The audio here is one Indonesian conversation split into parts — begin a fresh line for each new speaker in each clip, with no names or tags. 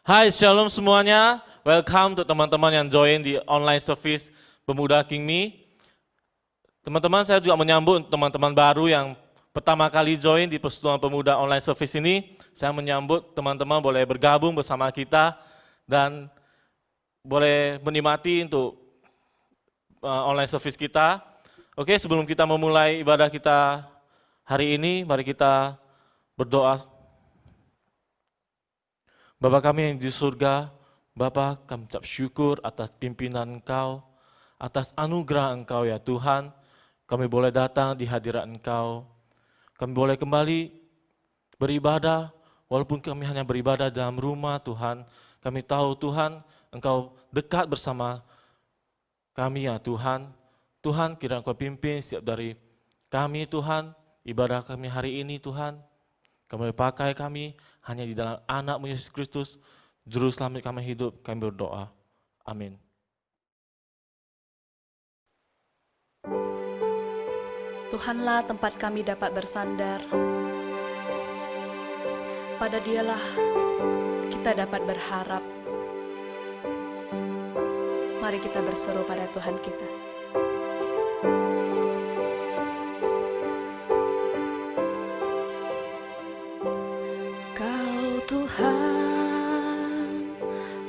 Hai, shalom semuanya. Welcome untuk teman-teman yang join di online service Pemuda King Me. Teman-teman, saya juga menyambut teman-teman baru yang pertama kali join di Persekutuan Pemuda online service ini. Saya menyambut teman-teman boleh bergabung bersama kita dan boleh menikmati untuk online service kita. Oke, sebelum kita memulai ibadah kita hari ini, mari kita berdoa. Bapa kami yang di surga, Bapa, kami ucap syukur atas pimpinan Engkau, atas anugerah Engkau ya Tuhan. Kami boleh datang di hadirat Engkau. Kami boleh kembali beribadah, walaupun kami hanya beribadah dalam rumah Tuhan. Kami tahu Tuhan, Engkau dekat bersama kami ya Tuhan. Tuhan, kiranya Engkau pimpin setiap dari kami Tuhan, ibadah kami hari ini Tuhan. Kami pakai kami hanya di dalam anak-Mu Yesus Kristus, Juru Selamat kami hidup, kami berdoa. Amin.
Tuhanlah tempat kami dapat bersandar. Pada Dialah kita dapat berharap. Mari kita berseru pada Tuhan kita. Kau Tuhan,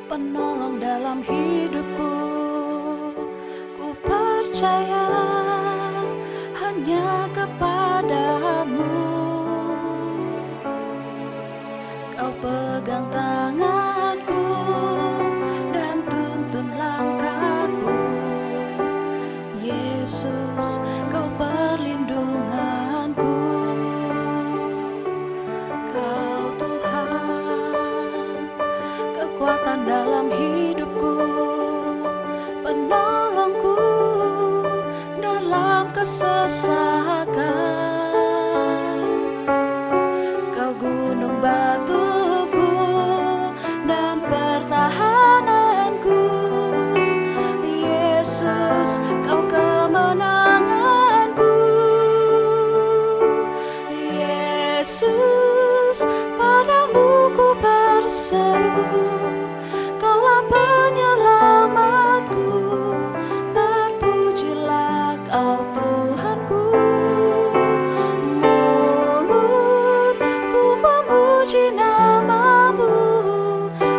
penolong dalam hidupku, ku percaya hanya kepadamu. Kau pegang tanganku dan tuntun langkahku. Yesus, Kau perlindunganku. Kau Tuhan, kekuatan dalam hidupku, penolongku dalam kesesakan. Kau gunung batuku dan pertahananku. Yesus, Kau kemenanganku. Yesus, padamu ku berseru. Kaulah penyelamatku. Terpujilah Kau Tuhanku. Mulutku memuji nama-Mu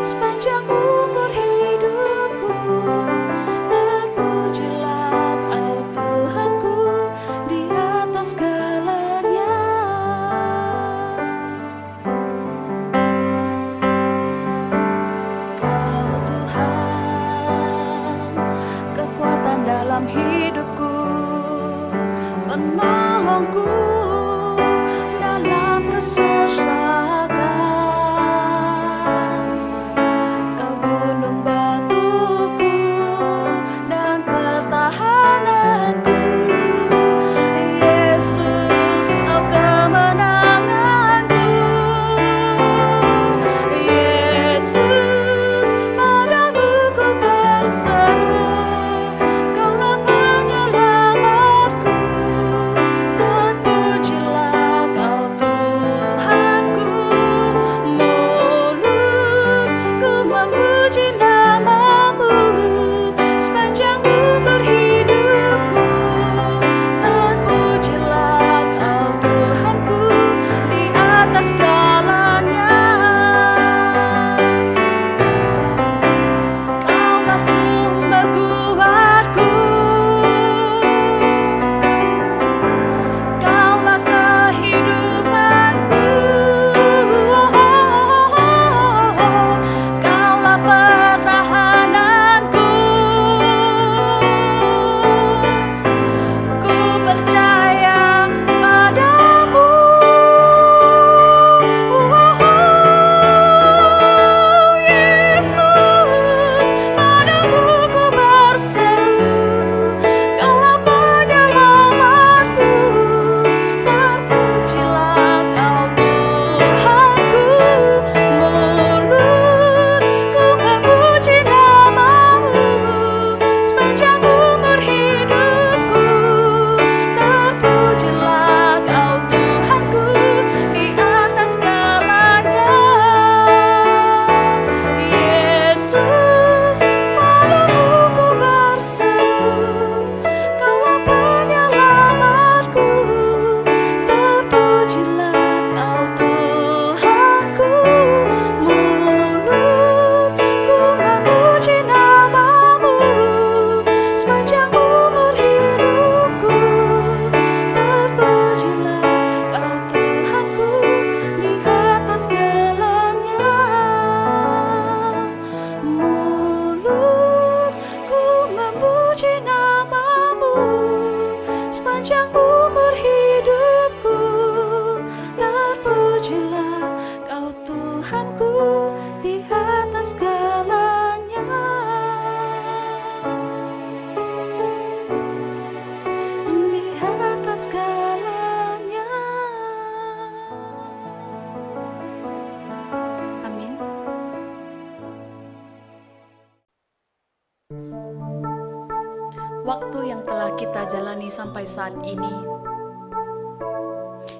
sepanjang umur hidupku. Terpujilah Kau Tuhanku di atas segalanya. Kau Tuhan, kekuatan dalam hidupku, penolongku dalam kesesakan. Kau gunung batuku dan pertahananku. Yesus, Kau kemenanganku. Yesus, padamu ku berseru. Kaulah puji namamu sepanjang umur hidupku. Terpujilah kau Tuhanku di atas segalanya. Di atas segalanya. Amin. Waktu yang telah kita jalani sampai saat ini,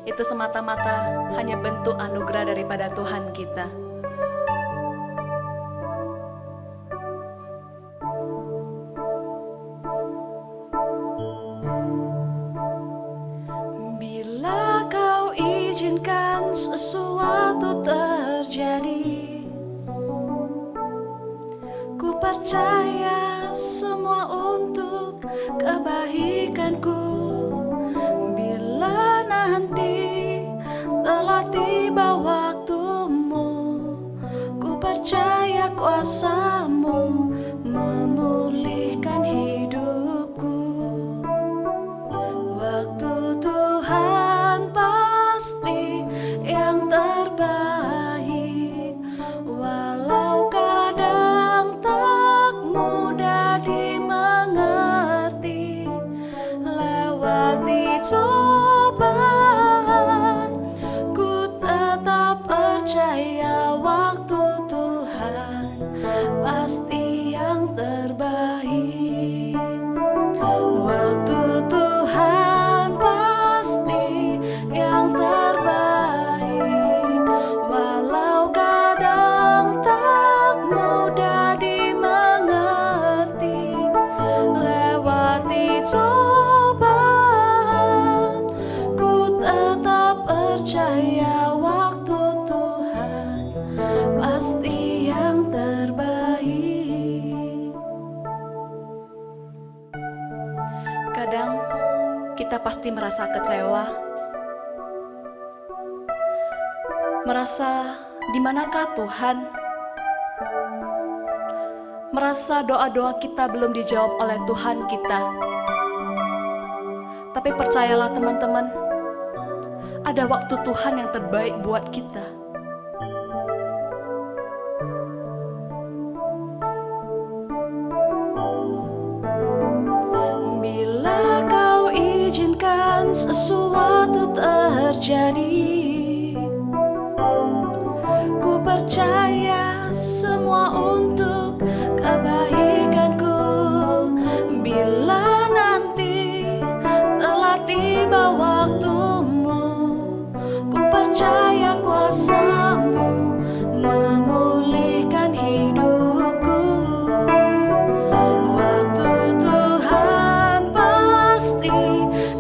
itu semata-mata hanya bentuk anugerah daripada Tuhan kita. Bila kau izinkan sesuatu terjadi, ku percaya semua untuk kebaikanku. Bila nanti telah tiba waktumu, ku percaya kuasa-Mu memulihkan hidupku. Waktu Tuhan pasti yang terbaik, walau kadang tak mudah dimengerti. Lewati cobaan, ku tetap percaya waktu Tuhan pasti yang terbaik. Waktu Tuhan pasti yang terbaik, walau kadang tak mudah dimengerti. Lewati cobaan, ku tetap percaya waktu Tuhan pasti yang terbaik. Kadang kita pasti merasa kecewa, merasa di manakah Tuhan, merasa doa-doa kita belum dijawab oleh Tuhan kita. Tapi percayalah teman-teman, ada waktu Tuhan yang terbaik buat kita. Bila kau izinkan sesuatu terjadi, ku percaya semua untuk kebaikanku. Bila nanti telah tiba waktumu, ku percaya kuasa-Mu memulihkan hidupku. Waktu Tuhan pasti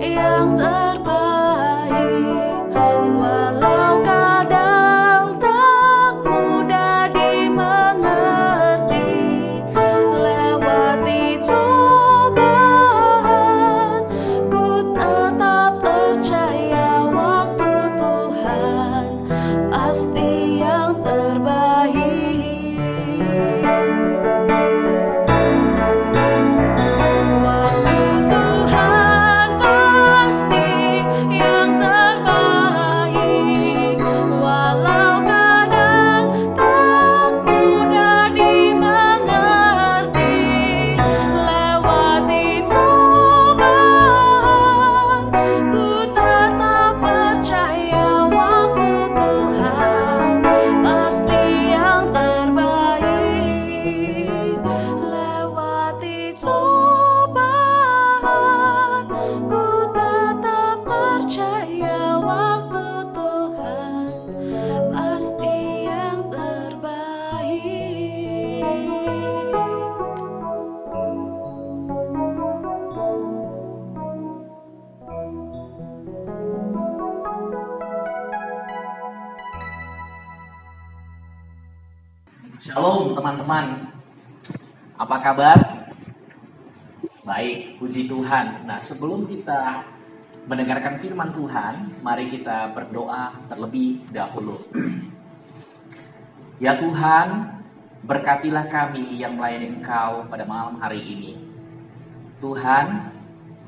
yang terbaik, walau kadang tak mudah dimengerti. Lewati cobaan, ku tetap percaya waktu Tuhan pasti yang terbaik. Waktu Tuhan pasti yang terbaik, walau kadang tak mudah dimengerti. Lewati cobaan, ku tetap percaya waktu Tuhan pasti yang terbaik. Lewati cobaan, ku tetap percaya waktu Tuhan pasti yang terbaik.
Shalom teman-teman, apa kabar? Baik, puji Tuhan. Nah, sebelum kita mendengarkan firman Tuhan, mari kita berdoa terlebih dahulu. Ya Tuhan, berkatilah kami yang melayani Engkau pada malam hari ini. Tuhan,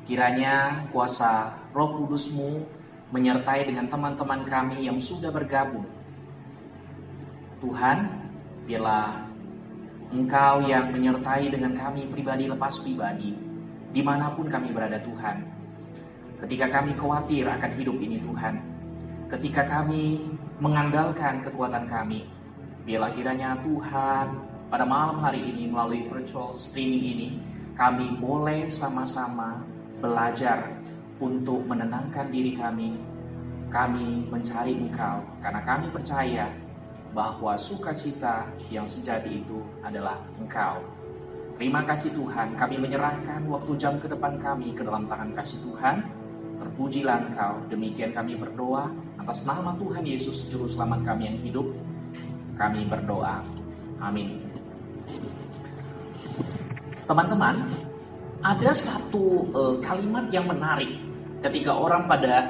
kiranya kuasa Roh Kudus-Mu menyertai dengan teman-teman kami yang sudah bergabung. Tuhan, biarlah Engkau yang menyertai dengan kami pribadi lepas pribadi, dimanapun kami berada Tuhan. Ketika kami khawatir akan hidup ini Tuhan, ketika kami mengandalkan kekuatan kami, biarlah kiranya Tuhan pada malam hari ini melalui virtual streaming ini, kami boleh sama-sama belajar untuk menenangkan diri kami. Kami mencari Engkau karena kami percaya bahwa sukacita yang sejati itu adalah Engkau. Terima kasih Tuhan, kami menyerahkan waktu jam ke depan kami ke dalam tangan kasih Tuhan. Terpujilah Engkau, demikian kami berdoa atas nama Tuhan Yesus Juru Selamat kami yang hidup. Kami berdoa, amin. Teman-teman, ada satu kalimat yang menarik ketika orang pada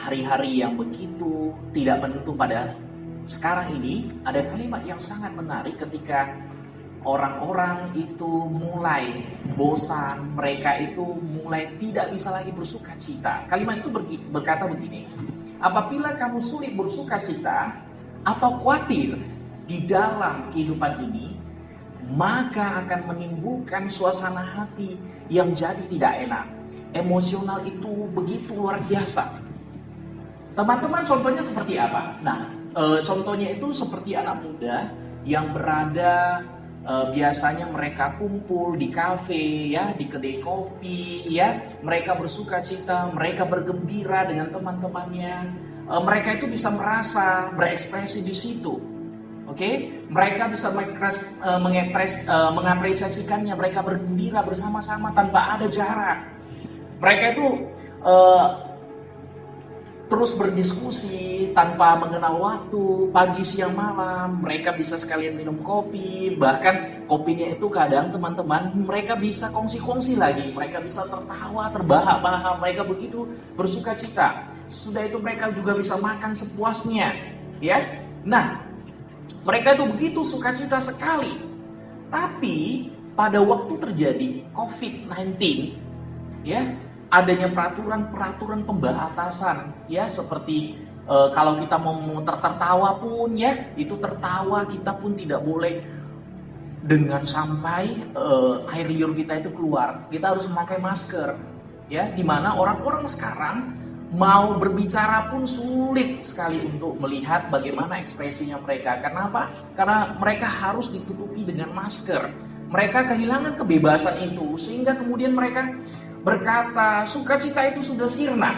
hari-hari yang begitu tidak menentu pada sekarang ini. Ada kalimat yang sangat menarik ketika orang-orang itu mulai bosan, mereka itu mulai tidak bisa lagi bersuka cita. Kalimat itu berkata begini, apabila kamu sulit bersuka cita atau khawatir di dalam kehidupan ini, maka akan menimbulkan suasana hati yang jadi tidak enak. Emosional itu begitu luar biasa. Teman-teman, contohnya seperti apa? Nah, contohnya itu seperti anak muda yang berada biasanya mereka kumpul di kafe, ya, di kedai kopi, ya, mereka bersuka cita, mereka bergembira dengan teman-temannya. Mereka itu bisa merasa berekspresi di situ. Oke, mereka bisa mengapresiasikannya, mereka bergembira bersama-sama tanpa ada jarak. Mereka itu terus berdiskusi tanpa mengenal waktu, pagi, siang, malam. Mereka bisa sekalian minum kopi, bahkan kopinya itu kadang teman-teman mereka bisa kongsi-kongsi lagi. Mereka bisa tertawa, terbahak-bahak, mereka begitu bersuka cita. Sesudah itu mereka juga bisa makan sepuasnya, ya. Nah, mereka itu begitu sukacita sekali. Tapi pada waktu terjadi COVID-19, ya, adanya peraturan pembatasan, ya, seperti kalau kita mau tertawa pun, ya, itu tertawa kita pun tidak boleh dengan sampai air liur kita itu keluar. Kita harus memakai masker, ya, dimana orang-orang sekarang mau berbicara pun sulit sekali untuk melihat bagaimana ekspresinya mereka. Kenapa? Karena mereka harus ditutupi dengan masker. Mereka kehilangan kebebasan itu, sehingga kemudian mereka berkata sukacita itu sudah sirna.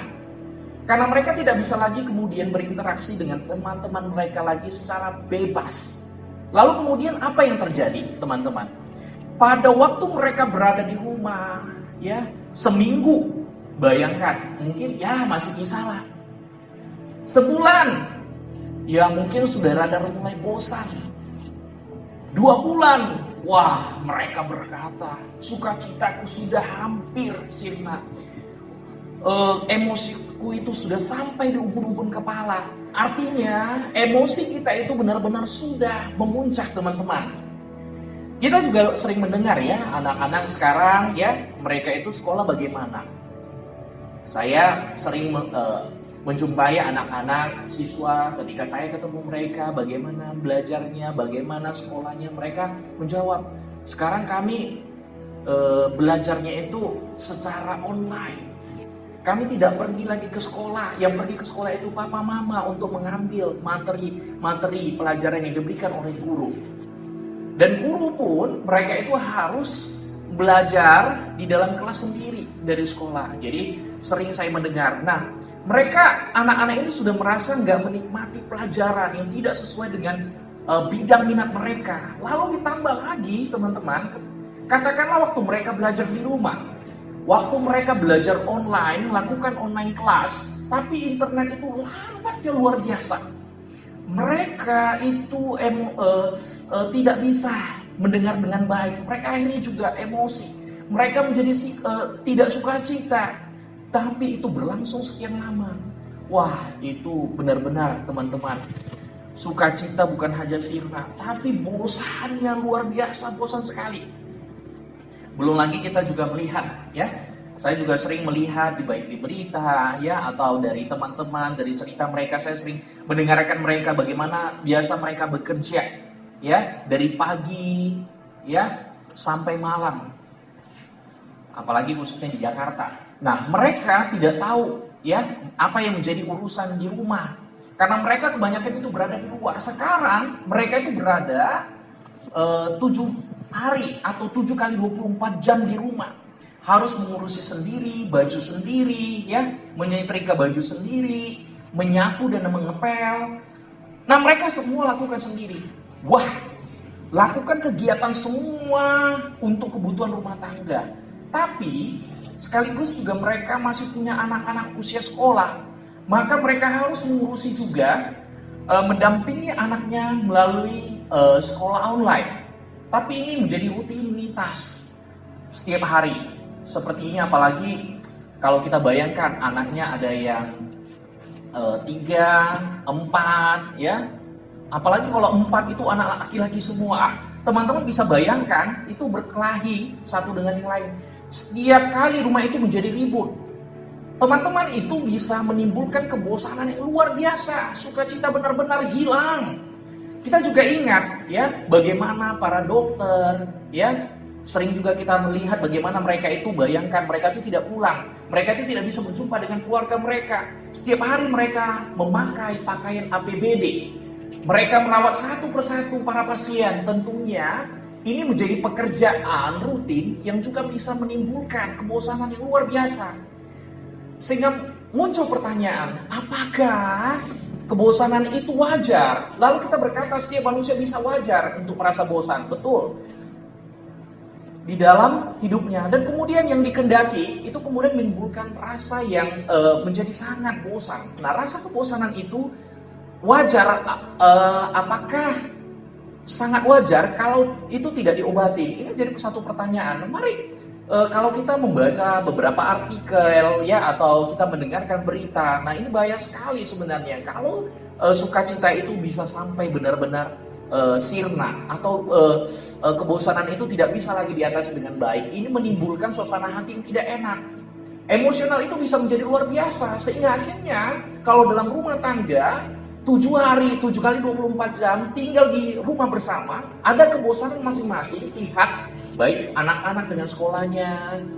Karena mereka tidak bisa lagi kemudian berinteraksi dengan teman-teman mereka lagi secara bebas. Lalu kemudian apa yang terjadi, teman-teman? Pada waktu mereka berada di rumah, ya, seminggu, bayangkan, mungkin ya masih bisa lah. Sebulan, ya mungkin sudah rada mulai bosan. 2 bulan, wah, mereka berkata, sukacitaku sudah hampir sirna. Emosiku itu sudah sampai di ubun-ubun kepala. Artinya, emosi kita itu benar-benar sudah memuncak, teman-teman. Kita juga sering mendengar, ya, anak-anak sekarang, ya, mereka itu sekolah bagaimana. Saya sering menjumpai anak-anak siswa, ketika saya ketemu mereka, bagaimana belajarnya, bagaimana sekolahnya, mereka menjawab, sekarang kami belajarnya itu secara online. Kami tidak pergi lagi ke sekolah, yang pergi ke sekolah itu papa mama untuk mengambil materi pelajaran yang diberikan oleh guru. Dan guru pun mereka itu harus belajar di dalam kelas sendiri dari sekolah. Jadi sering saya mendengar, nah, mereka, anak-anak ini sudah merasa nggak menikmati pelajaran yang tidak sesuai dengan bidang minat mereka. Lalu ditambah lagi, teman-teman, katakanlah waktu mereka belajar di rumah, waktu mereka belajar online, lakukan online kelas, tapi internet itu lambatnya luar biasa. Mereka itu tidak bisa mendengar dengan baik. Mereka akhirnya juga emosi. Mereka menjadi tidak sukacita. Tapi itu berlangsung sekian lama. Wah, itu benar-benar, teman-teman, sukacita bukan hanya sirna, tapi bosan yang luar biasa, bosan sekali. Belum lagi kita juga melihat, ya, saya juga sering melihat baik di berita, ya, atau dari teman-teman, dari cerita mereka, saya sering mendengarkan mereka bagaimana biasa mereka bekerja, ya, dari pagi, ya, sampai malam. Apalagi khususnya di Jakarta. Nah, mereka tidak tahu, ya, apa yang menjadi urusan di rumah. Karena mereka kebanyakan itu berada di luar. Sekarang mereka itu berada 7 hari atau 7 kali 24 jam di rumah. Harus mengurusi sendiri, baju sendiri, ya, menyetrika baju sendiri, menyapu dan mengepel. Nah, mereka semua lakukan sendiri. Wah, lakukan kegiatan semua untuk kebutuhan rumah tangga. Tapi sekaligus juga mereka masih punya anak-anak usia sekolah. Maka mereka harus mengurusi juga, mendampingi anaknya melalui sekolah online. Tapi ini menjadi rutinitas setiap hari. Seperti ini, apalagi kalau kita bayangkan anaknya ada yang 3, 4, ya. Apalagi kalau 4 itu anak laki-laki semua. Teman-teman bisa bayangkan itu berkelahi satu dengan yang lain. Setiap kali rumah itu menjadi ribut. Teman-teman, itu bisa menimbulkan kebosanan yang luar biasa. Sukacita benar-benar hilang. Kita juga ingat, ya, bagaimana para dokter, ya, sering juga kita melihat bagaimana mereka itu, bayangkan mereka itu tidak pulang. Mereka itu tidak bisa berjumpa dengan keluarga mereka. Setiap hari mereka memakai pakaian APBD. Mereka merawat satu persatu para pasien. Tentunya ini menjadi pekerjaan rutin yang juga bisa menimbulkan kebosanan yang luar biasa. Sehingga muncul pertanyaan, apakah kebosanan itu wajar? Lalu kita berkata setiap manusia bisa wajar untuk merasa bosan. Betul. Di dalam hidupnya. Dan kemudian yang dikendaki itu kemudian menimbulkan rasa yang menjadi sangat bosan. Nah, rasa kebosanan itu wajar. Apakah sangat wajar kalau itu tidak diobati? Ini jadi satu pertanyaan. Mari kalau kita membaca beberapa artikel, ya, atau kita mendengarkan berita, nah ini bahaya sekali sebenarnya. Kalau sukacita itu bisa sampai benar-benar sirna atau kebosanan itu tidak bisa lagi diatasi dengan baik, ini menimbulkan suasana hati yang tidak enak. Emosional itu bisa menjadi luar biasa, sehingga akhirnya kalau dalam rumah tangga 7 hari, 7 kali 24 jam tinggal di rumah bersama, ada kebosanan masing-masing pihak. Baik anak-anak dengan sekolahnya,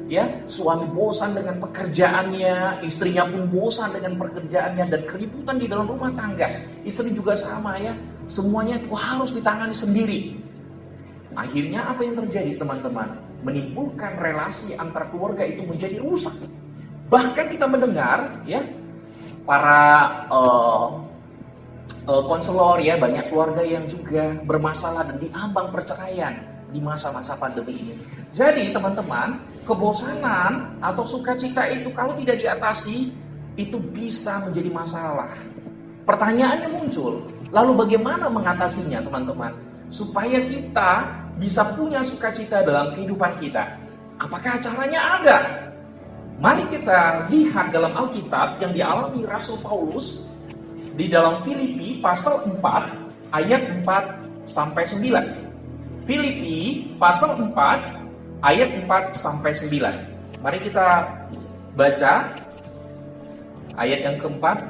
ya, suami bosan dengan pekerjaannya, istrinya pun bosan dengan pekerjaannya, dan keributan di dalam rumah tangga. Istri juga sama, ya, semuanya itu harus ditangani sendiri. Akhirnya apa yang terjadi, teman-teman? Menimbulkan relasi antar keluarga itu menjadi rusak. Bahkan kita mendengar, ya, para konselor, ya, banyak keluarga yang juga bermasalah dan diambang perceraian di masa-masa pandemi ini. Jadi teman-teman, kebosanan atau sukacita itu kalau tidak diatasi, itu bisa menjadi masalah. Pertanyaannya muncul, lalu bagaimana mengatasinya, teman-teman? Supaya kita bisa punya sukacita dalam kehidupan kita. Apakah caranya ada? Mari kita lihat dalam Alkitab yang dialami Rasul Paulus di dalam Filipi pasal 4 ayat 4-9. Filipi pasal 4 ayat 4-9. Mari kita baca ayat yang keempat.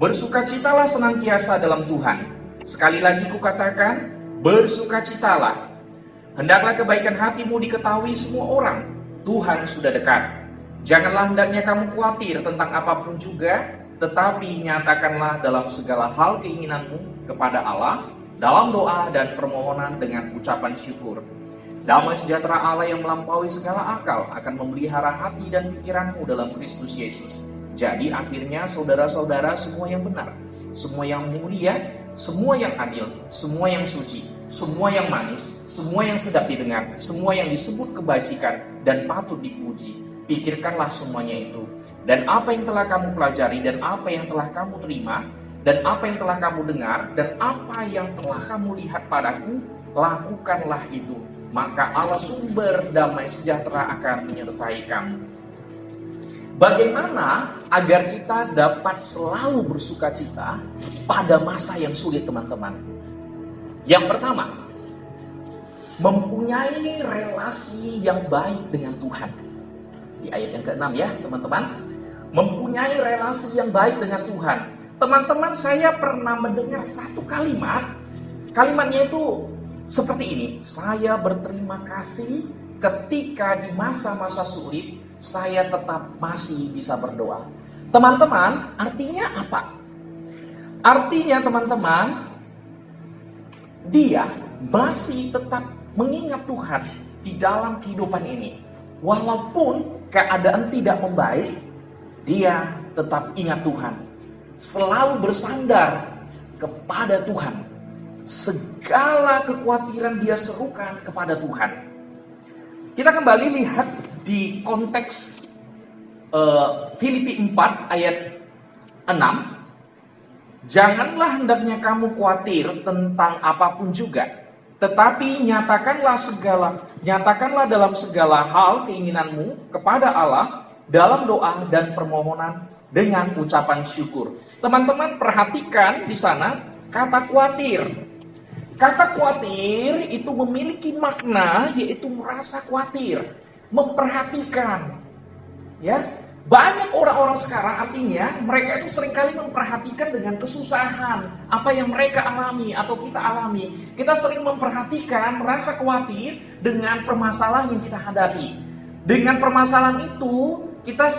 Bersukacitalah senantiasa dalam Tuhan. Sekali lagi kukatakan, bersukacitalah. Hendaklah kebaikan hatimu diketahui semua orang. Tuhan sudah dekat. Janganlah hendaknya kamu khawatir tentang apapun juga, tetapi nyatakanlah dalam segala hal keinginanmu kepada Allah, dalam doa dan permohonan dengan ucapan syukur. Damai sejahtera Allah yang melampaui segala akal akan memelihara hati dan pikiranmu dalam Kristus Yesus. Jadi akhirnya saudara-saudara, semua yang benar, semua yang mulia, semua yang adil, semua yang suci, semua yang manis, semua yang sedap didengar, semua yang disebut kebajikan dan patut dipuji, pikirkanlah semuanya itu. Dan apa yang telah kamu pelajari dan apa yang telah kamu terima, dan apa yang telah kamu dengar, dan apa yang telah kamu lihat padaku, lakukanlah itu. Maka Allah sumber damai sejahtera akan menyertai kamu. Bagaimana agar kita dapat selalu bersuka cita pada masa yang sulit, teman-teman? Yang pertama, mempunyai relasi yang baik dengan Tuhan. Di ayat yang ke-6 ya, teman-teman. Mempunyai relasi yang baik dengan Tuhan. Teman-teman, saya pernah mendengar satu kalimat. Kalimatnya itu seperti ini. Saya berterima kasih ketika di masa-masa sulit saya tetap masih bisa berdoa. Teman-teman, artinya apa? Artinya teman-teman, dia masih tetap mengingat Tuhan di dalam kehidupan ini. Walaupun keadaan tidak membaik, dia tetap ingat Tuhan. Selalu bersandar kepada Tuhan. Segala kekhawatiran dia serukan kepada Tuhan. Kita kembali lihat di konteks Filipi 4 ayat 6. Janganlah hendaknya kamu khawatir tentang apapun juga, tetapi nyatakanlah dalam segala hal keinginanmu kepada Allah dalam doa dan permohonan dengan ucapan syukur. Teman-teman perhatikan di sana kata khawatir. Kata khawatir itu memiliki makna yaitu merasa khawatir, memperhatikan. Ya, banyak orang-orang sekarang artinya mereka itu seringkali memperhatikan dengan kesusahan apa yang mereka alami atau kita alami. Kita sering memperhatikan, merasa khawatir dengan permasalahan yang kita hadapi. Dengan permasalahan itu kita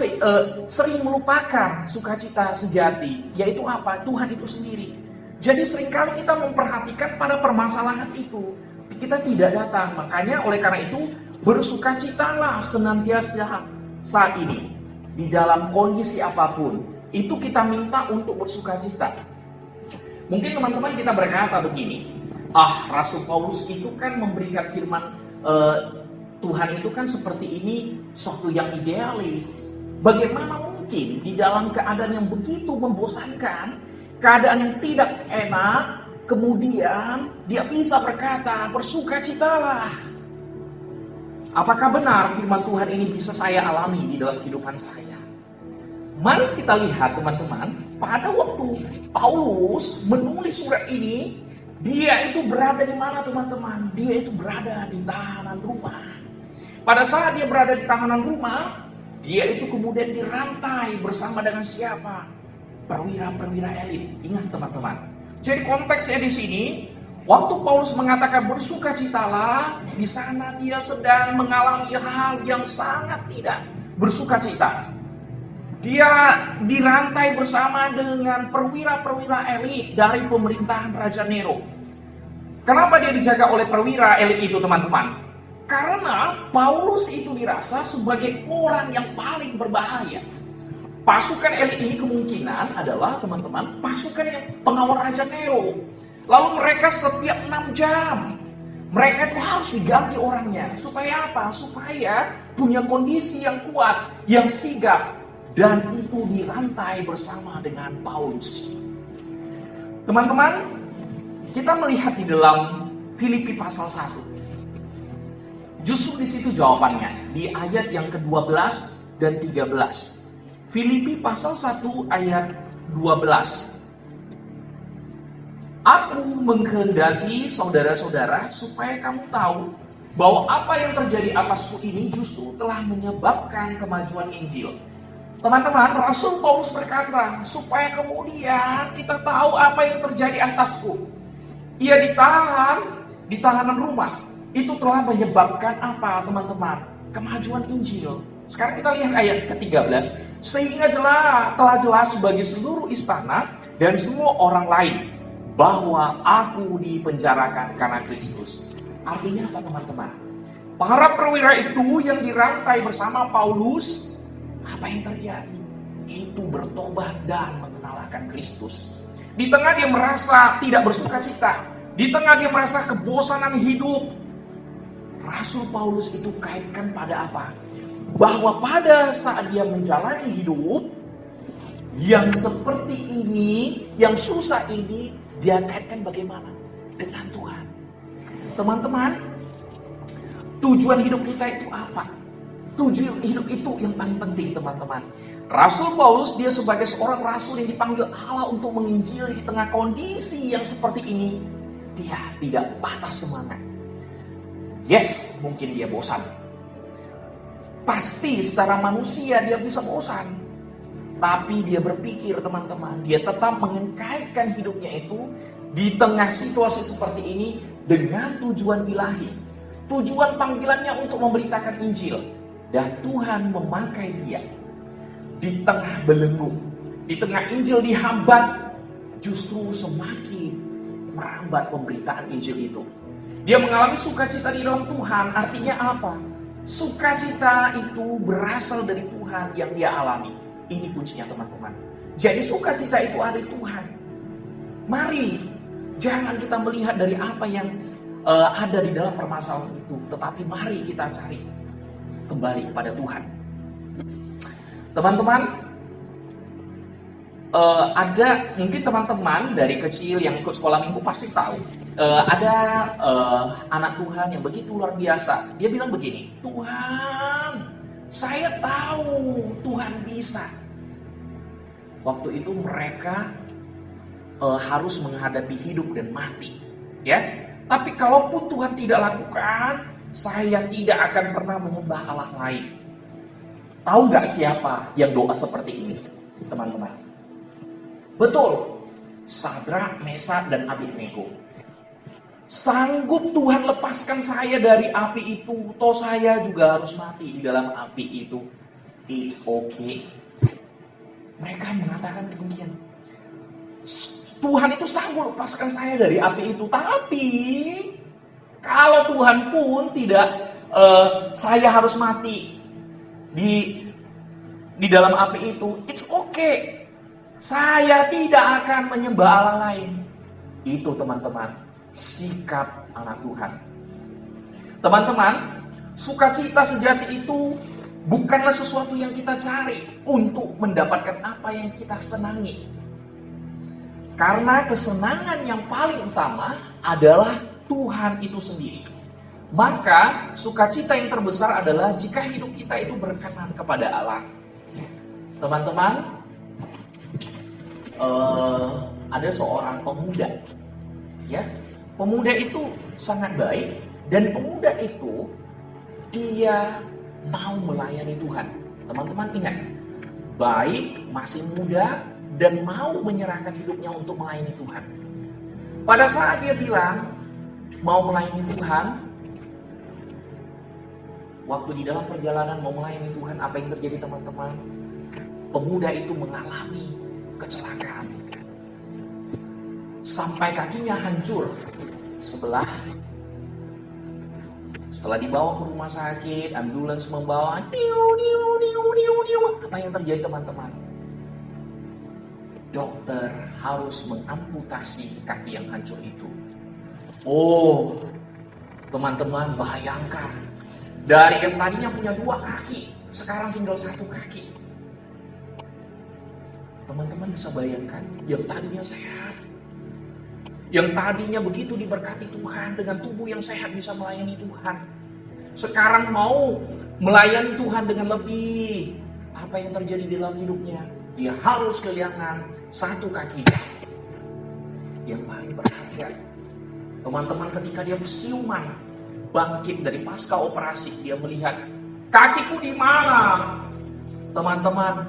sering melupakan sukacita sejati, yaitu apa? Tuhan itu sendiri. Jadi seringkali kita memperhatikan pada permasalahan itu, kita tidak datang. Makanya oleh karena itu bersukacitalah senantiasa saat ini di dalam kondisi apapun. Itu kita minta untuk bersukacita. Mungkin teman-teman kita berkata begini, Rasul Paulus itu kan memberikan firman Tuhan itu kan seperti ini, suatu yang idealis. Bagaimana mungkin di dalam keadaan yang begitu membosankan, keadaan yang tidak enak, kemudian dia bisa berkata, bersukacitalah. Apakah benar firman Tuhan ini bisa saya alami di dalam kehidupan saya? Mari kita lihat teman-teman, pada waktu Paulus menulis surat ini, dia itu berada di mana teman-teman? Dia itu berada di tahanan rumah. Pada saat dia berada di tahanan rumah, dia itu kemudian dirantai bersama dengan siapa? Perwira-perwira elit. Ingat teman-teman. Jadi konteksnya di sini, waktu Paulus mengatakan bersukacitalah, di sana dia sedang mengalami hal yang sangat tidak bersukacita. Dia dirantai bersama dengan perwira-perwira elit dari pemerintahan Raja Nero. Kenapa dia dijaga oleh perwira elit itu teman-teman? Karena Paulus itu dirasa sebagai orang yang paling berbahaya. Pasukan elit ini kemungkinan adalah teman-teman pasukan yang pengawal Raja Nero. Lalu mereka setiap 6 jam mereka itu harus diganti orangnya. Supaya apa? Supaya punya kondisi yang kuat, yang sigap. Dan itu dirantai bersama dengan Paulus. Teman-teman, kita melihat di dalam Filipi pasal 1. Justru di situ jawabannya, di ayat yang ke-12 dan 13. Filipi pasal 1 ayat 12. Aku menghendaki saudara-saudara supaya kamu tahu bahwa apa yang terjadi atasku ini justru telah menyebabkan kemajuan Injil. Teman-teman, Rasul Paulus berkata supaya kemudian kita tahu apa yang terjadi atasku. Ia ditahan di tahanan rumah. Itu telah menyebabkan apa teman-teman? Kemajuan Injil. Sekarang kita lihat ayat ke-13. Sehingga telah jelas bagi seluruh istana dan semua orang lain bahwa aku dipenjarakan karena Kristus. Artinya apa teman-teman? Para perwira itu yang dirantai bersama Paulus, apa yang terjadi? Itu bertobat dan mengenal akan Kristus. Di tengah dia merasa tidak bersukacita, di tengah dia merasa kebosanan hidup, Rasul Paulus itu kaitkan pada apa? Bahwa pada saat dia menjalani hidup yang seperti ini, yang susah ini, dia kaitkan bagaimana? Dengan Tuhan. Teman-teman, tujuan hidup kita itu apa? Tujuan hidup itu yang paling penting, teman-teman. Rasul Paulus, dia sebagai seorang rasul yang dipanggil Allah untuk menginjil di tengah kondisi yang seperti ini, dia tidak patah semangat. Yes, mungkin dia bosan. Pasti secara manusia dia bisa bosan. Tapi dia berpikir, teman-teman, dia tetap mengkaitkan hidupnya itu di tengah situasi seperti ini dengan tujuan ilahi. Tujuan panggilannya untuk memberitakan Injil. Dan Tuhan memakai dia di tengah belenggu, di tengah Injil dihambat, justru semakin merambat pemberitaan Injil itu. Dia mengalami sukacita di dalam Tuhan. Artinya apa? Sukacita itu berasal dari Tuhan yang dia alami. Ini kuncinya, teman-teman. Jadi sukacita itu ada di Tuhan. Mari, jangan kita melihat dari apa yang ada di dalam permasalahan itu, tetapi mari kita cari kembali kepada Tuhan. Teman-teman, ada mungkin teman-teman dari kecil yang ikut sekolah minggu pasti tahu, ada anak Tuhan yang begitu luar biasa. Dia bilang begini, Tuhan, saya tahu Tuhan bisa. Waktu itu mereka harus menghadapi hidup dan mati, ya. Tapi kalaupun Tuhan tidak lakukan, saya tidak akan pernah menyembah Allah lain. Tahu nggak siapa yang doa seperti ini, teman-teman? Betul, Sadrak, Mesak, dan Abednego. Sanggup Tuhan lepaskan saya dari api itu, toh saya juga harus mati di dalam api itu. It's okay. Mereka mengatakan demikian. Tuhan itu sanggup lepaskan saya dari api itu, tapi kalau Tuhan pun tidak, saya harus mati di dalam api itu. It's okay. Saya tidak akan menyembah Allah lain. Itu, teman-teman, sikap anak Tuhan. Teman-teman, sukacita sejati itu bukanlah sesuatu yang kita cari untuk mendapatkan apa yang kita senangi. Karena kesenangan yang paling utama adalah Tuhan itu sendiri. Maka sukacita yang terbesar adalah jika hidup kita itu berkenan kepada Allah. Teman-teman, ada seorang pemuda, ya, pemuda itu sangat baik dan pemuda itu dia mau melayani Tuhan. Teman-teman ingat, baik, masih muda dan mau menyerahkan hidupnya untuk melayani Tuhan. Pada saat dia bilang mau melayani Tuhan, waktu di dalam perjalanan mau melayani Tuhan, apa yang terjadi, teman-teman? Pemuda itu mengalami kecelakaan. Sampai kakinya hancur sebelah. Setelah dibawa ke rumah sakit, ambulans membawa, apa yang terjadi, teman-teman? Dokter harus mengamputasi kaki yang hancur itu. Oh, teman-teman, bayangkan. Dari yang tadinya punya 2 kaki, sekarang tinggal 1 kaki. Teman-teman bisa bayangkan, yang tadinya sehat, yang tadinya begitu diberkati Tuhan dengan tubuh yang sehat bisa melayani Tuhan, sekarang mau melayani Tuhan dengan lebih. Apa yang terjadi di dalam hidupnya? Dia harus kehilangan 1 kakinya yang paling berharga. Teman-teman, ketika dia siuman bangkit dari pasca operasi, dia melihat kakiku di mana? Teman-teman,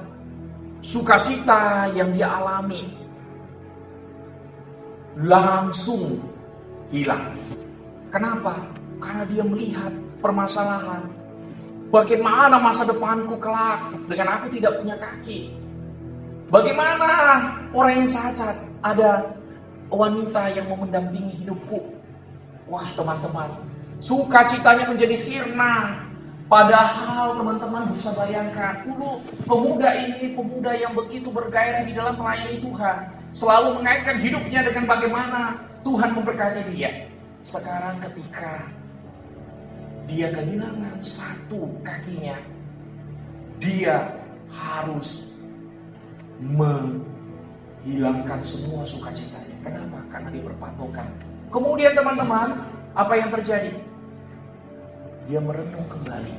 sukacita yang dia alami langsung hilang. Kenapa? Karena dia melihat permasalahan. Bagaimana masa depanku kelak dengan aku tidak punya kaki? Bagaimana orang yang cacat? Ada wanita yang mau mendampingi hidupku. Wah, teman-teman, sukacitanya menjadi sirna. Padahal teman-teman bisa bayangkan, dulu pemuda ini pemuda yang begitu bergairah di dalam melayani Tuhan, selalu mengaitkan hidupnya dengan bagaimana Tuhan memberkati dia. Sekarang ketika dia kehilangan 1 kakinya, dia harus menghilangkan semua sukacitanya. Kenapa? Karena dia berpatokan. Kemudian teman-teman, apa yang terjadi? Dia merenung kembali.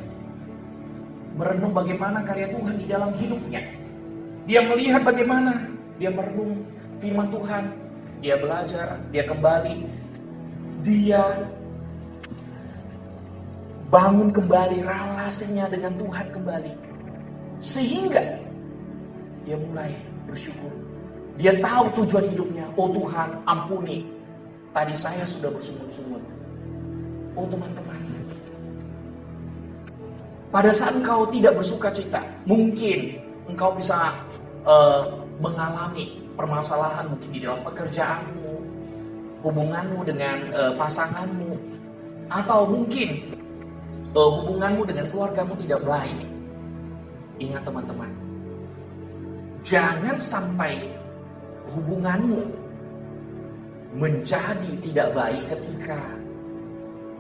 merenung bagaimana karya Tuhan di dalam hidupnya. Dia melihat bagaimana dia merenung firman Tuhan. Dia belajar, dia kembali, dia bangun kembali relasinya dengan Tuhan kembali. Sehingga dia mulai bersyukur. Dia tahu tujuan hidupnya. Oh Tuhan, ampuni. Tadi saya sudah bersungut-sungut. Oh teman-teman, pada saat engkau tidak bersuka cita, mungkin engkau bisa mengalami permasalahan mungkin di dalam pekerjaanmu, hubunganmu dengan pasanganmu, atau mungkin hubunganmu dengan keluargamu tidak baik. Ingat teman-teman, jangan sampai hubunganmu menjadi tidak baik ketika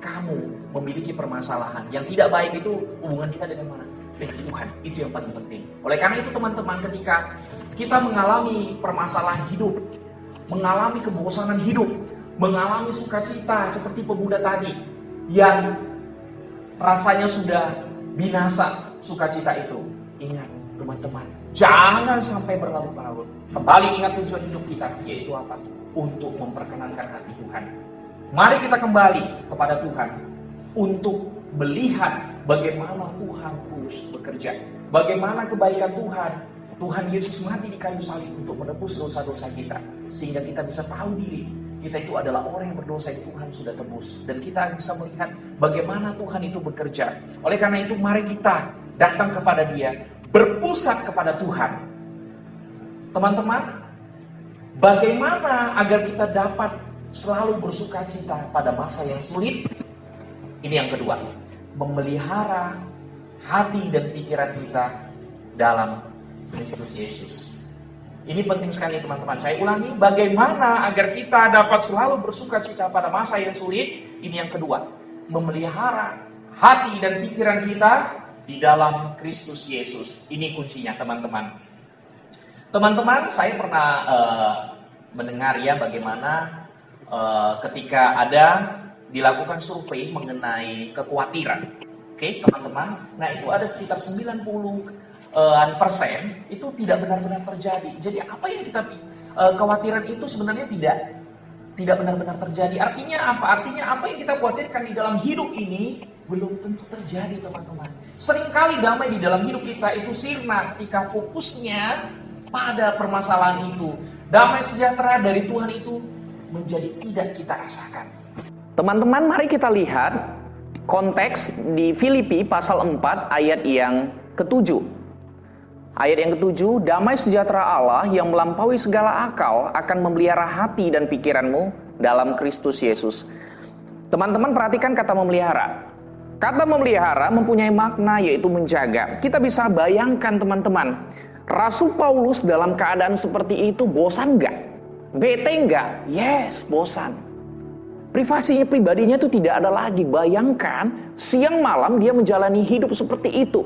kamu memiliki permasalahan. Yang tidak baik itu hubungan kita dengan mana? Dengan Tuhan. Itu yang paling penting. Oleh karena itu teman-teman, ketika kita mengalami permasalahan hidup, mengalami kebosanan hidup, mengalami sukacita seperti pemuda tadi yang rasanya sudah binasa sukacita itu. Ingat teman-teman, jangan sampai berlarut-larut. Kembali ingat tujuan hidup kita, yaitu apa? Untuk memperkenankan hati Tuhan. Mari kita kembali kepada Tuhan untuk melihat bagaimana Tuhan terus bekerja. Bagaimana kebaikan Tuhan. Tuhan Yesus mati di kayu salib untuk menebus dosa-dosa kita. Sehingga kita bisa tahu diri. Kita itu adalah orang yang berdosa yang Tuhan sudah tebus. Dan kita bisa melihat bagaimana Tuhan itu bekerja. Oleh karena itu mari kita datang kepada Dia. Berpusat kepada Tuhan. Teman-teman, bagaimana agar kita dapat selalu bersuka cita pada masa yang sulit? Ini yang kedua, memelihara hati dan pikiran kita dalam Kristus Yesus. Ini penting sekali teman-teman. Saya ulangi, bagaimana agar kita dapat selalu bersuka cita pada masa yang sulit? Ini yang kedua, memelihara hati dan pikiran kita di dalam Kristus Yesus. Ini kuncinya teman-teman. Teman-teman, saya pernah mendengar ya bagaimana ketika ada dilakukan survei mengenai kekhawatiran. Oke, teman-teman. Nah, itu ada sekitar 90% itu tidak benar-benar terjadi. Jadi apa yang kita kekhawatiran itu sebenarnya tidak benar-benar terjadi. Artinya apa? Artinya apa yang kita khawatirkan di dalam hidup ini belum tentu terjadi, teman-teman. Seringkali damai di dalam hidup kita itu sirna ketika fokusnya pada permasalahan itu. Damai sejahtera dari Tuhan itu menjadi tidak kita rasakan.
Teman-teman, mari kita lihat konteks di Filipi pasal 4 ayat yang ke-7. Ayat yang ke-7, damai sejahtera Allah yang melampaui segala akal akan memelihara hati dan pikiranmu dalam Kristus Yesus. Teman-teman perhatikan kata memelihara. Kata memelihara mempunyai makna yaitu menjaga. Kita bisa bayangkan teman-teman, Rasul Paulus dalam keadaan seperti itu bosan enggak? Bete enggak? Yes, bosan. Privasinya, pribadinya itu tidak ada lagi. Bayangkan siang malam dia menjalani hidup seperti itu.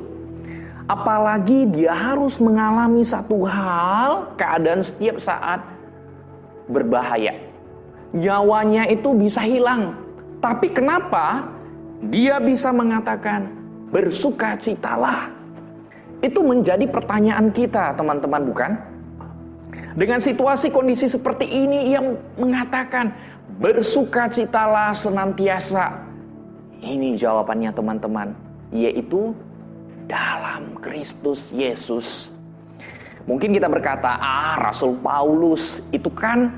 Apalagi dia harus mengalami satu hal, keadaan setiap saat berbahaya. Nyawanya itu bisa hilang. Tapi kenapa dia bisa mengatakan bersukacitalah? Itu menjadi pertanyaan kita, teman-teman, bukan? Dengan situasi kondisi seperti ini, ia mengatakan bersukacitalah senantiasa. Ini jawabannya, teman-teman, yaitu dalam Kristus Yesus. Mungkin kita berkata, Rasul Paulus itu kan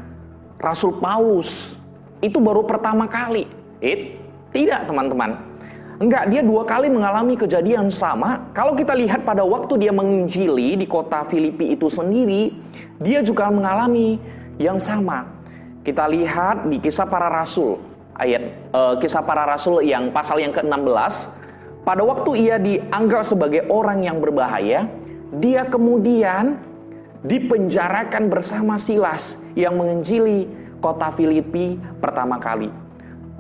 Rasul Paulus itu baru pertama kali. Tidak, teman-teman. Enggak, dia 2 kali mengalami kejadian sama. Kalau kita lihat pada waktu dia menginjili di kota Filipi itu sendiri, dia juga mengalami yang sama. Kita lihat di Kisah Para Rasul, Kisah Para Rasul yang pasal yang ke-16. Pada waktu ia dianggap sebagai orang yang berbahaya, dia kemudian dipenjarakan bersama Silas yang menginjili kota Filipi pertama kali.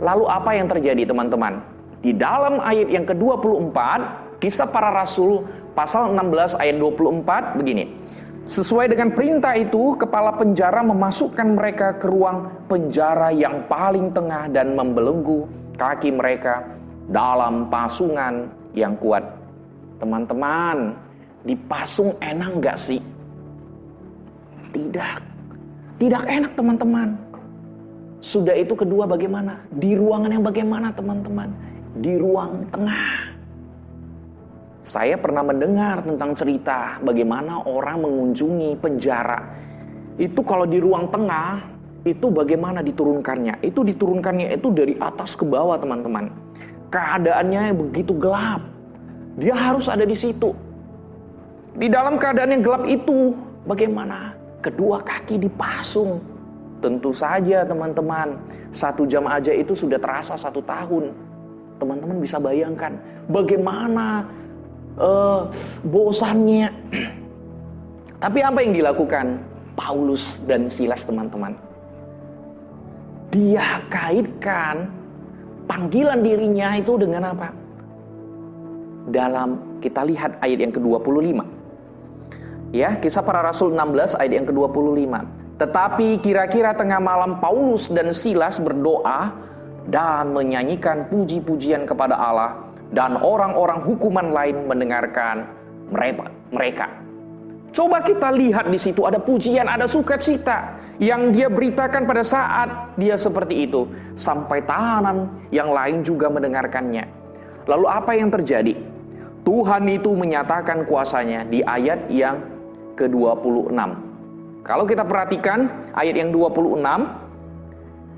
Lalu apa yang terjadi, teman-teman? Di dalam ayat yang ke-24, Kisah Para Rasul pasal 16 ayat 24 begini. Sesuai dengan perintah itu, kepala penjara memasukkan mereka ke ruang penjara yang paling tengah dan membelenggu kaki mereka dalam pasungan yang kuat. Teman-teman, dipasung enak nggak sih? Tidak. Tidak enak teman-teman. Sudah itu kedua bagaimana? Di ruangan yang bagaimana teman-teman? Di ruang tengah. Saya pernah mendengar tentang cerita bagaimana orang mengunjungi penjara. Itu kalau di ruang tengah, itu bagaimana diturunkannya? Itu diturunkannya itu dari atas ke bawah teman-teman. Keadaannya begitu gelap. Dia harus ada di situ. Di dalam keadaan yang gelap itu, bagaimana? Kedua kaki dipasung. Tentu saja teman-teman, 1 jam aja itu sudah terasa 1 tahun. Teman-teman bisa bayangkan bagaimana bosannya. Tapi apa yang dilakukan Paulus dan Silas teman-teman? Dia kaitkan panggilan dirinya itu dengan apa? Dalam kita lihat ayat yang ke-25. Ya, Kisah Para Rasul 16 ayat yang ke-25. Tetapi kira-kira tengah malam Paulus dan Silas berdoa dan menyanyikan puji-pujian kepada Allah, dan orang-orang hukuman lain mendengarkan mereka. Coba kita lihat di situ ada pujian, ada sukacita yang dia beritakan pada saat dia seperti itu, sampai tahanan yang lain juga mendengarkannya. Lalu apa yang terjadi? Tuhan itu menyatakan kuasanya di ayat yang ke-26. Kalau kita perhatikan ayat yang 26,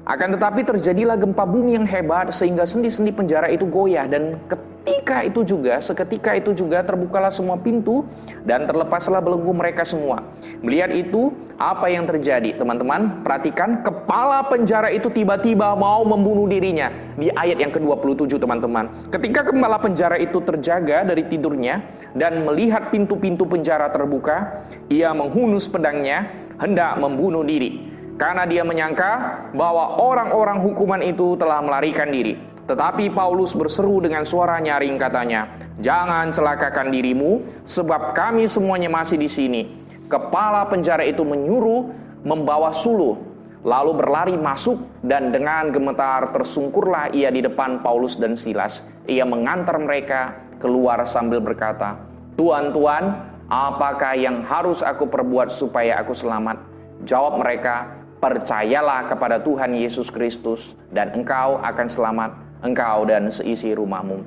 akan tetapi terjadilah gempa bumi yang hebat sehingga sendi-sendi penjara itu goyah, dan seketika itu juga terbukalah semua pintu dan terlepaslah belenggu mereka semua. Melihat itu, apa yang terjadi? Teman-teman, perhatikan, kepala penjara itu tiba-tiba mau membunuh dirinya. Di ayat yang ke-27 teman-teman. Ketika kepala penjara itu terjaga dari tidurnya dan melihat pintu-pintu penjara terbuka, ia menghunus pedangnya hendak membunuh diri. Karena dia menyangka bahwa orang-orang hukuman itu telah melarikan diri. Tetapi Paulus berseru dengan suara nyaring katanya, "Jangan celakakan dirimu, sebab kami semuanya masih di sini." Kepala penjara itu menyuruh membawa suluh, lalu berlari masuk, dan dengan gemetar tersungkurlah ia di depan Paulus dan Silas. Ia mengantar mereka keluar sambil berkata, "Tuan-tuan, apakah yang harus aku perbuat supaya aku selamat?" Jawab mereka, "Percayalah kepada Tuhan Yesus Kristus, dan engkau akan selamat, engkau dan seisi rumahmu."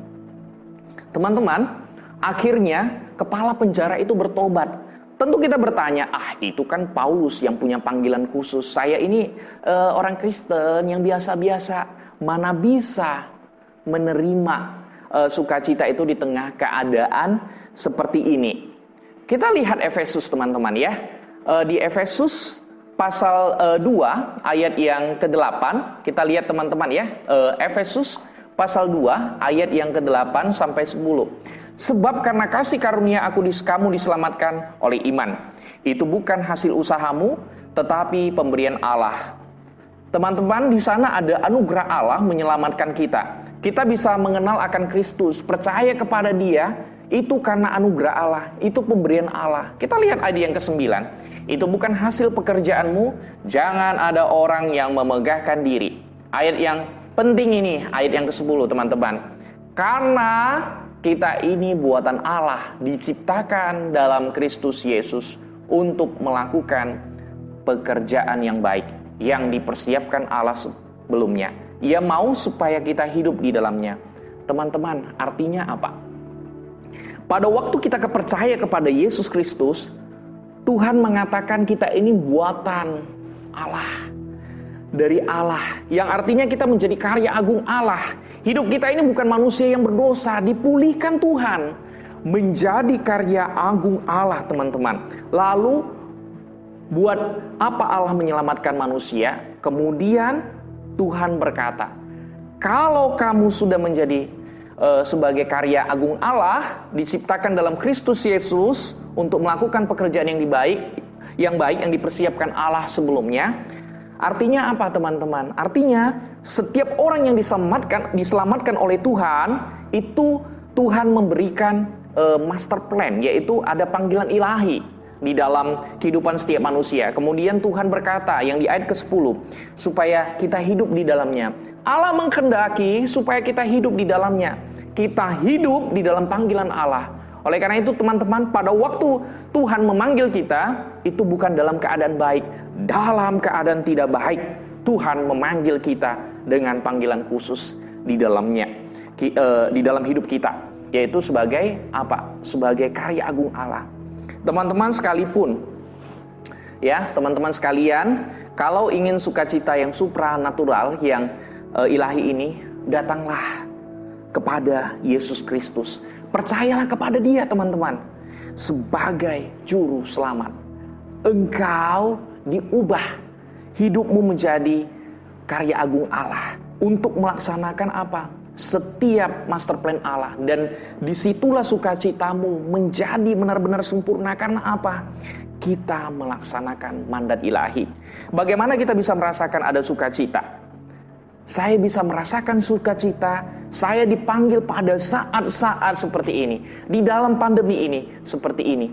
Teman-teman, akhirnya kepala penjara itu bertobat. Tentu kita bertanya, itu kan Paulus yang punya panggilan khusus. Saya ini orang Kristen yang biasa-biasa, mana bisa menerima sukacita itu di tengah keadaan seperti ini. Kita lihat Efesus teman-teman ya. Di Efesus pasal 2 ayat yang ke-8, kita lihat teman-teman ya. Efesus pasal 2 ayat yang ke-8 sampai 10. Sebab karena kasih karunia kamu diselamatkan oleh iman. Itu bukan hasil usahamu, tetapi pemberian Allah. Teman-teman, di sana ada anugerah Allah menyelamatkan kita. Kita bisa mengenal akan Kristus, percaya kepada Dia, itu karena anugerah Allah, itu pemberian Allah. Kita lihat ayat yang ke-9. Itu bukan hasil pekerjaanmu, jangan ada orang yang memegahkan diri. Ayat yang penting ini, ayat yang ke-10 teman-teman. Karena kita ini buatan Allah, diciptakan dalam Kristus Yesus untuk melakukan pekerjaan yang baik, yang dipersiapkan Allah sebelumnya. Ia mau supaya kita hidup di dalamnya. Teman-teman, artinya apa? Pada waktu kita percaya kepada Yesus Kristus, Tuhan mengatakan kita ini buatan Allah, dari Allah, yang artinya kita menjadi karya agung Allah. Hidup kita ini bukan manusia yang berdosa, dipulihkan Tuhan menjadi karya agung Allah teman-teman. Lalu buat apa Allah menyelamatkan manusia? Kemudian Tuhan berkata, kalau kamu sudah menjadi sebagai karya agung Allah, diciptakan dalam Kristus Yesus untuk melakukan pekerjaan yang baik yang dipersiapkan Allah sebelumnya. Artinya apa teman-teman? Artinya setiap orang yang diselamatkan oleh Tuhan, itu Tuhan memberikan master plan, yaitu ada panggilan ilahi di dalam kehidupan setiap manusia. Kemudian Tuhan berkata yang di ayat ke-10, supaya kita hidup di dalamnya. Allah menghendaki supaya kita hidup di dalamnya. Kita hidup di dalam panggilan Allah. Oleh karena itu teman-teman, pada waktu Tuhan memanggil kita, itu bukan dalam keadaan baik. Dalam keadaan tidak baik, Tuhan memanggil kita dengan panggilan khusus di dalamnya, di dalam hidup kita, yaitu sebagai apa? Sebagai karya agung Allah. Teman-teman sekalipun, ya teman-teman sekalian, kalau ingin sukacita yang supranatural, yang ilahi ini, datanglah kepada Yesus Kristus. Percayalah kepada Dia teman-teman, sebagai juru selamat. Engkau diubah, hidupmu menjadi karya agung Allah untuk melaksanakan apa? Setiap master plan Allah. Dan disitulah sukacitamu menjadi benar-benar sempurna. Karena apa? Kita melaksanakan mandat ilahi. Bagaimana kita bisa merasakan ada sukacita? Saya bisa merasakan sukacita, saya dipanggil pada saat-saat seperti ini. Di dalam pandemi ini, seperti ini.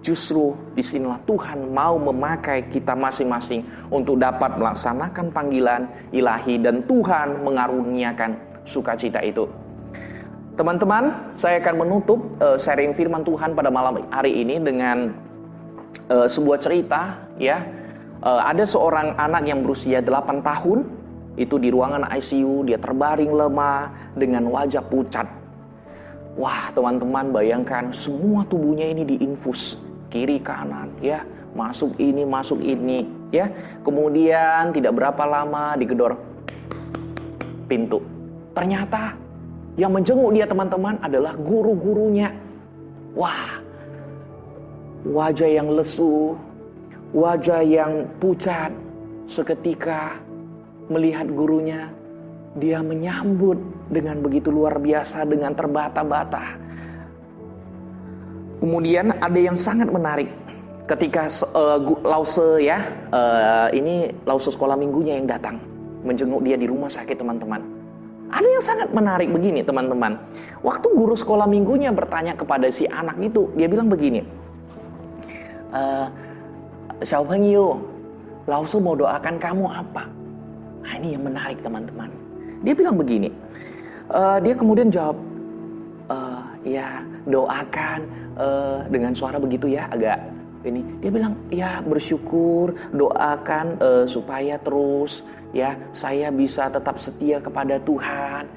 Justru disinilah Tuhan mau memakai kita masing-masing untuk dapat melaksanakan panggilan ilahi. Dan Tuhan mengaruniakan sukacita itu. Teman-teman, saya akan menutup sharing firman Tuhan pada malam hari ini dengan sebuah cerita. Ya, ada seorang anak yang berusia 8 tahun. Itu di ruangan ICU, dia terbaring lemah dengan wajah pucat. Wah, teman-teman bayangkan semua tubuhnya ini diinfus kiri kanan, ya, masuk ini, ya. Kemudian tidak berapa lama digedor pintu. Ternyata yang menjenguk dia teman-teman adalah guru-gurunya. Wah, wajah yang lesu, wajah yang pucat, seketika melihat gurunya, dia menyambut dengan begitu luar biasa, dengan terbata-bata. Kemudian ada yang sangat menarik ketika Lause, ya, ini Lause sekolah minggunya yang datang menjenguk dia di rumah sakit teman-teman. Ada yang sangat menarik begini teman-teman. Waktu guru sekolah minggunya bertanya kepada si anak itu, dia bilang begini, Xiao Pengyu, Lause mau doakan kamu apa? Nah, ini yang menarik teman-teman. Dia bilang begini, dia kemudian jawab, ya doakan, dengan suara begitu ya, agak ini. Dia bilang, ya bersyukur, doakan supaya terus ya saya bisa tetap setia kepada Tuhan,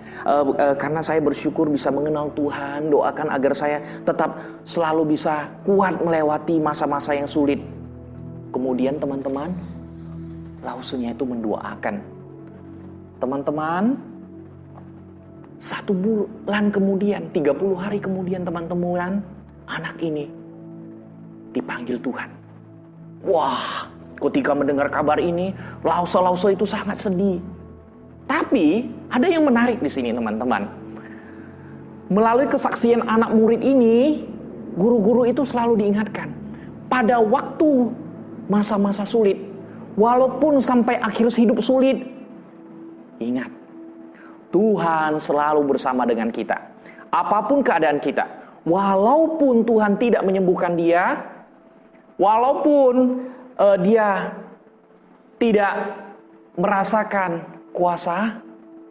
karena saya bersyukur bisa mengenal Tuhan. Doakan agar saya tetap selalu bisa kuat melewati masa-masa yang sulit. Kemudian teman-teman, Lausenya itu mendoakan. Teman-teman, 1 bulan kemudian, 30 hari kemudian teman-teman, anak ini dipanggil Tuhan. Wah, ketika mendengar kabar ini, Lause itu sangat sedih. Tapi ada yang menarik di sini teman-teman. Melalui kesaksian anak murid ini, guru-guru itu selalu diingatkan. Pada waktu masa-masa sulit, walaupun sampai akhir hidup sulit, ingat, Tuhan selalu bersama dengan kita. Apapun keadaan kita, walaupun Tuhan tidak menyembuhkan dia, walaupun dia tidak merasakan kuasa,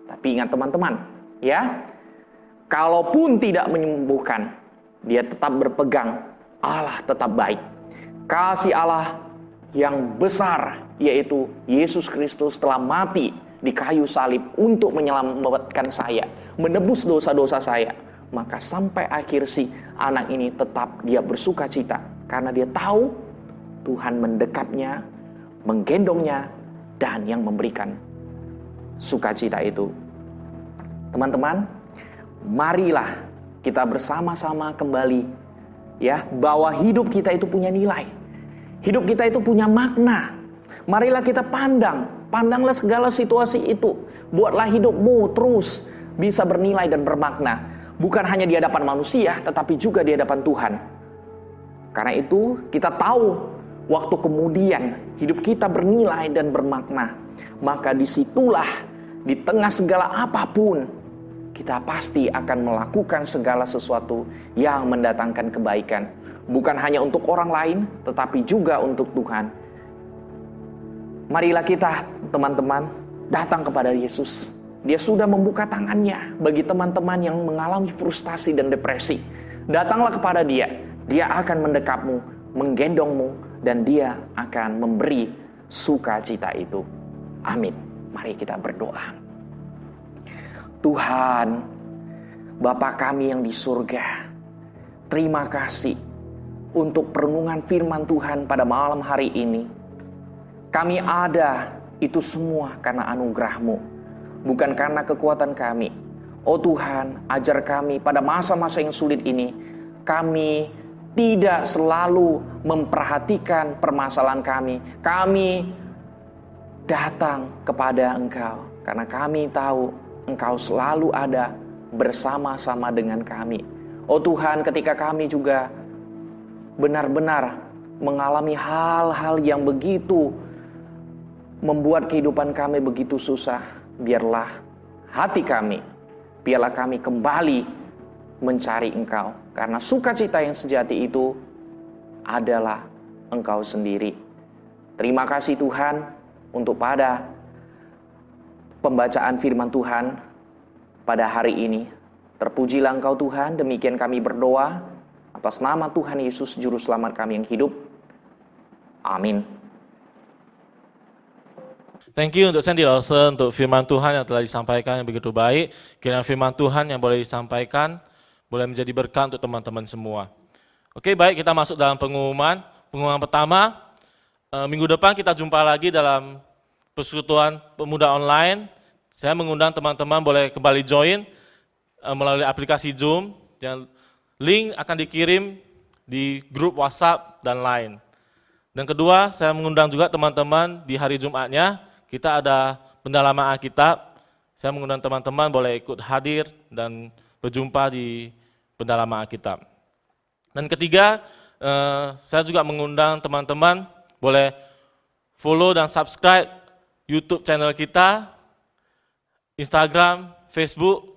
tapi ingat teman-teman, ya, kalaupun tidak menyembuhkan, dia tetap berpegang, Allah tetap baik. Kasih Allah yang besar, yaitu Yesus Kristus telah mati di kayu salib untuk menyelamatkan saya, menebus dosa-dosa saya. Maka sampai akhir si anak ini tetap dia bersuka cita, karena dia tahu Tuhan mendekapnya, menggendongnya, dan yang memberikan sukacita itu. Teman-teman, marilah kita bersama-sama kembali, ya, bahwa hidup kita itu punya nilai, hidup kita itu punya makna. Marilah kita pandanglah segala situasi itu. Buatlah hidupmu terus bisa bernilai dan bermakna. Bukan hanya di hadapan manusia, tetapi juga di hadapan Tuhan. Karena itu kita tahu waktu kemudian hidup kita bernilai dan bermakna, maka disitulah di tengah segala apapun kita pasti akan melakukan segala sesuatu yang mendatangkan kebaikan. Bukan hanya untuk orang lain, tetapi juga untuk Tuhan. Marilah kita teman-teman datang kepada Yesus. Dia sudah membuka tangannya bagi teman-teman yang mengalami frustasi dan depresi. Datanglah kepada Dia. Dia akan mendekapmu, menggendongmu, dan Dia akan memberi sukacita itu. Amin. Mari kita berdoa. Tuhan, Bapa kami yang di surga, terima kasih untuk perenungan firman Tuhan pada malam hari ini. Kami ada itu semua karena anugerah-Mu, bukan karena kekuatan kami. Oh Tuhan, ajar kami pada masa-masa yang sulit ini, kami tidak selalu memperhatikan permasalahan kami. Kami datang kepada Engkau karena kami tahu Engkau selalu ada bersama-sama dengan kami. Oh Tuhan, ketika kami juga benar-benar mengalami hal-hal yang begitu membuat kehidupan kami begitu susah, biarlah hati kami, biarlah kami kembali mencari Engkau. Karena sukacita yang sejati itu adalah Engkau sendiri. Terima kasih Tuhan untuk pada pembacaan firman Tuhan pada hari ini. Terpujilah Engkau Tuhan, demikian kami berdoa atas nama Tuhan Yesus Juru Selamat kami yang hidup. Amin.
Thank you untuk Sandy Lawson, untuk firman Tuhan yang telah disampaikan yang begitu baik. Kiranya firman Tuhan yang boleh disampaikan boleh menjadi berkat untuk teman-teman semua. Oke, baik, kita masuk dalam pengumuman. Pengumuman pertama, minggu depan kita jumpa lagi dalam persekutuan pemuda online. Saya mengundang teman-teman boleh kembali join melalui aplikasi Zoom. Dan link akan dikirim di grup WhatsApp dan lain. Dan kedua, saya mengundang juga teman-teman di hari Jumatnya, kita ada pendalaman Alkitab. Saya mengundang teman-teman boleh ikut hadir dan berjumpa di pendalaman Alkitab. Dan ketiga, saya juga mengundang teman-teman boleh follow dan subscribe YouTube channel kita, Instagram, Facebook,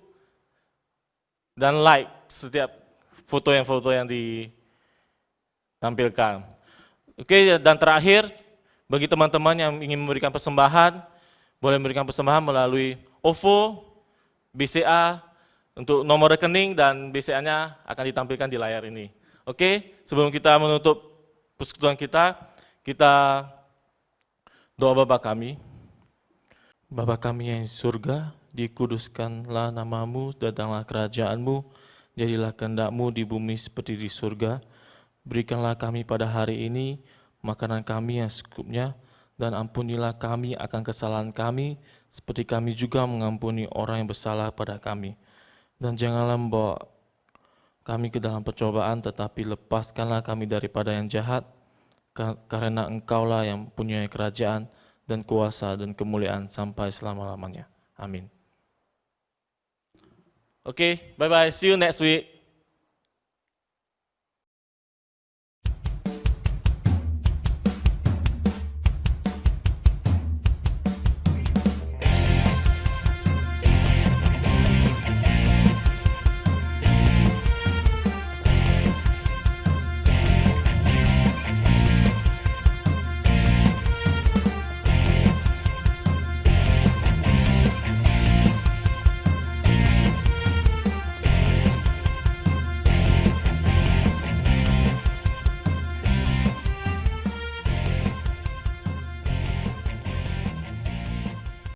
dan like setiap foto yang ditampilkan. Oke, dan terakhir, bagi teman-teman yang ingin memberikan persembahan, boleh memberikan persembahan melalui OVO, BCA, untuk nomor rekening dan BCA-nya akan ditampilkan di layar ini. Oke, sebelum kita menutup persekutuan kita doa Bapa kami. Bapa kami yang di surga, dikuduskanlah namamu, datanglah kerajaanmu, jadilah kehendak-Mu di bumi seperti di surga. Berikanlah kami pada hari ini makanan kami yang secukupnya, dan ampunilah kami akan kesalahan kami, seperti kami juga mengampuni orang yang bersalah pada kami. Dan janganlah membawa kami ke dalam percobaan, tetapi lepaskanlah kami daripada yang jahat, karena Engkaulah yang punya kerajaan dan kuasa dan kemuliaan sampai selama-lamanya. Amin. Oke, bye-bye. See you next week.